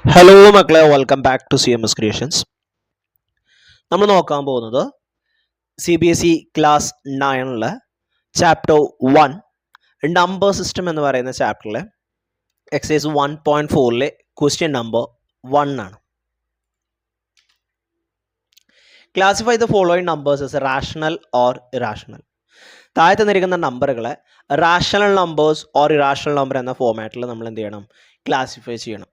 Hello മക്കളെ, welcome back to CMS creations. നമ്മൾ നോക്കാൻ പോകുന്നത് CBSE class 9 chapter 1 number system എന്ന് പറയുന്ന ചാപ്റ്ററിലെ എക്സസൈസ് 1.4 ക്വസ്റ്റ്യൻ നമ്പർ 1 ആണ്. Classify the following numbers as rational or irrational. താഴെ തന്നിരിക്കുന്ന നമ്പറുകളെ rational numbers or irrational number എന്ന ഫോമാറ്റിൽ നമ്മൾ എന്ത് ചെയ്യണം? ക്ലാസിഫൈ ചെയ്യണം.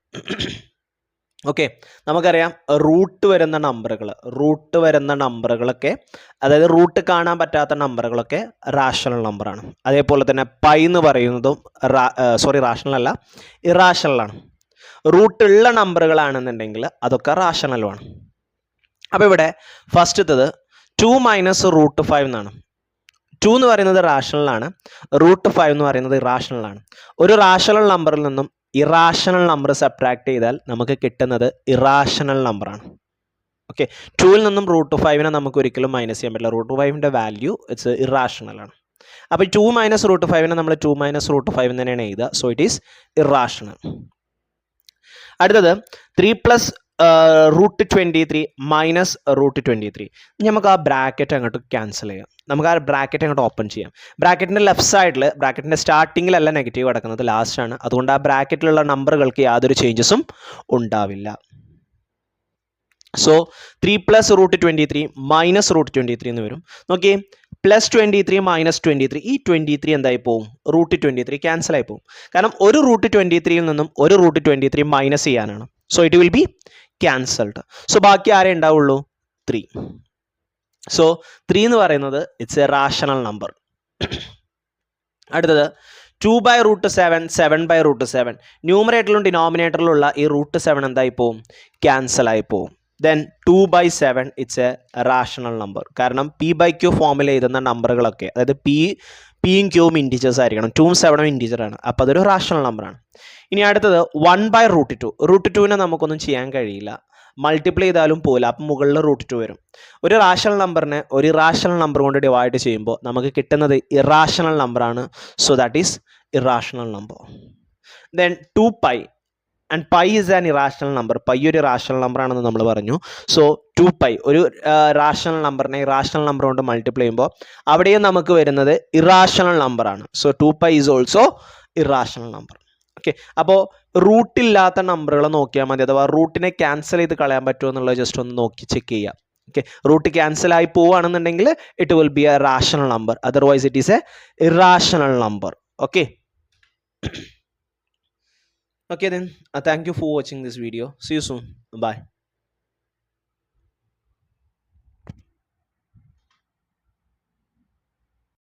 ഓക്കെ, നമുക്കറിയാം റൂട്ട് വരുന്ന നമ്പറുകളൊക്കെ, അതായത് റൂട്ട് കാണാൻ പറ്റാത്ത നമ്പറുകളൊക്കെ റാഷണൽ നമ്പറാണ്. അതേപോലെ തന്നെ പൈ എന്ന് പറയുന്നതും റാഷണൽ അല്ല, ഇറാഷണലാണ്. റൂട്ടുള്ള നമ്പറുകളാണെന്നുണ്ടെങ്കിൽ അതൊക്കെ റാഷണലുമാണ്. അപ്പോൾ ഇവിടെ ഫസ്റ്റത്തത് 2 - √5 എന്നാണ്. 2 എന്ന് പറയുന്നത് റാഷണലാണ്, √5 എന്ന് പറയുന്നത് ഇറാഷണലാണ്. ഒരു റാഷണൽ നമ്പറിൽ നിന്നും ഇറാഷണൽ നമ്പർ സബ്ട്രാക്ട് ചെയ്താൽ നമുക്ക് കിട്ടുന്നത് ഇറാഷണൽ നമ്പറാണ്. ഓക്കെ, 2ൽ നിന്നും √5 നമുക്ക് ഒരിക്കലും മൈനസ് ചെയ്യാൻ പറ്റില്ല. √5ൻ്റെ വാല്യൂ ഇറ്റ്സ് ഇറാഷണൽ ആണ്. അപ്പോൾ 2 - √5 നമ്മൾ 2 - √5 തന്നെയാണ് എഴുതുക. So it is irrational. അടുത്തത് 3 + √23 - √23. നമുക്ക് ആ ബ്രാക്കറ്റ് അങ്ങോട്ട് ക്യാൻസൽ ചെയ്യാം. നമുക്ക് ആ ബ്രാക്കറ്റ് അങ്ങോട്ട് ഓപ്പൺ ചെയ്യാം. ബ്രാക്കറ്റിൻ്റെ ലെഫ്റ്റ് സൈഡിൽ, ബ്രാക്കറ്റിൻ്റെ സ്റ്റാർട്ടിങ്ങിലല്ല നെഗറ്റീവ് കിടക്കുന്നത്, ലാസ്റ്റാണ്. അതുകൊണ്ട് ആ ബ്രാക്കറ്റിലുള്ള നമ്പറുകൾക്ക് യാതൊരു ചേഞ്ചസും ഉണ്ടാവില്ല. സോ 3 + √23 - √23 എന്ന് വരും. നോക്കിയേ, +23 - 23, ഈ 23 എന്തായി പോവും? √23 ക്യാൻസൽ ആയി പോവും. കാരണം ഒരു √23യിൽ നിന്നും ഒരു √23 മൈനസ് ചെയ്യാനാണ്. So it will B cancelled. So ബാക്കി ആരേ ഉണ്ടാവുള്ളൂ? 3. സോ 3 എന്ന് പറയുന്നത് ഇറ്റ്സ് എ റാഷണൽ നമ്പർ. അടുത്തത് 2/√7, 7/√7. ന്യൂമറേറ്ററിലും ഡിനോമിനേറ്ററിലുള്ള ഈ √7 എന്തായി പോവും? ക്യാൻസൽ ആയി പോവും. Then 2/7 it's A rational number. കാരണം P/Q ഫോമിൽ എഴുതുന്ന നമ്പറുകളൊക്കെ, അതായത് പിയും ക്യൂവും ഇൻറ്റീജേഴ്സ് ആയിരിക്കണം. 2ഉം 7ഉം ഇൻറ്റീജറാണ്. അപ്പോൾ അതൊരു റാഷണൽ നമ്പറാണ്. ഇനി അടുത്തത് 1/√2. √2നെ നമുക്കൊന്നും ചെയ്യാൻ കഴിയില്ല, മൾട്ടിപ്ലൈ ചെയ്താലും പോകില്ല. അപ്പം മുകളിൽ √2 വരും. ഒരു റാഷണൽ നമ്പറിനെ ഒരു ഇറാഷണൽ നമ്പർ കൊണ്ട് ഡിവൈഡ് ചെയ്യുമ്പോൾ നമുക്ക് കിട്ടുന്നത് ഇറാഷണൽ നമ്പറാണ്. So that is irrational number. Then 2π, and pi is an irrational number. Pi ഒരു റാഷണൽ നമ്പർ ആണെന്ന് നമ്മൾ പറഞ്ഞു. സോ 2π ഒരു റാഷണൽ നമ്പറിനെ ഇറാഷണൽ നമ്പർ കൊണ്ട് മൾട്ടിപ്ലൈ ചെയ്യുമ്പോൾ അവിടെയും നമുക്ക് വരുന്നത് ഇറാഷണൽ നമ്പറാണ്. So 2π is also irrational number. Okay, അപ്പോൾ റൂട്ടില്ലാത്ത നമ്പറുകൾ നോക്കിയാൽ മതി, അഥവാ റൂട്ടിനെ ക്യാൻസൽ ചെയ്ത് കളയാൻ പറ്റുമോ എന്നുള്ളത് ജസ്റ്റ് ഒന്ന് നോക്കി ചെക്ക് ചെയ്യാം. ഓക്കെ, റൂട്ട് ക്യാൻസൽ ആയി പോവുകയാണെന്നുണ്ടെങ്കിൽ it will be a rational number, otherwise it is a irrational number. Okay. Okay then, thank you for watching this video. See you soon. Bye.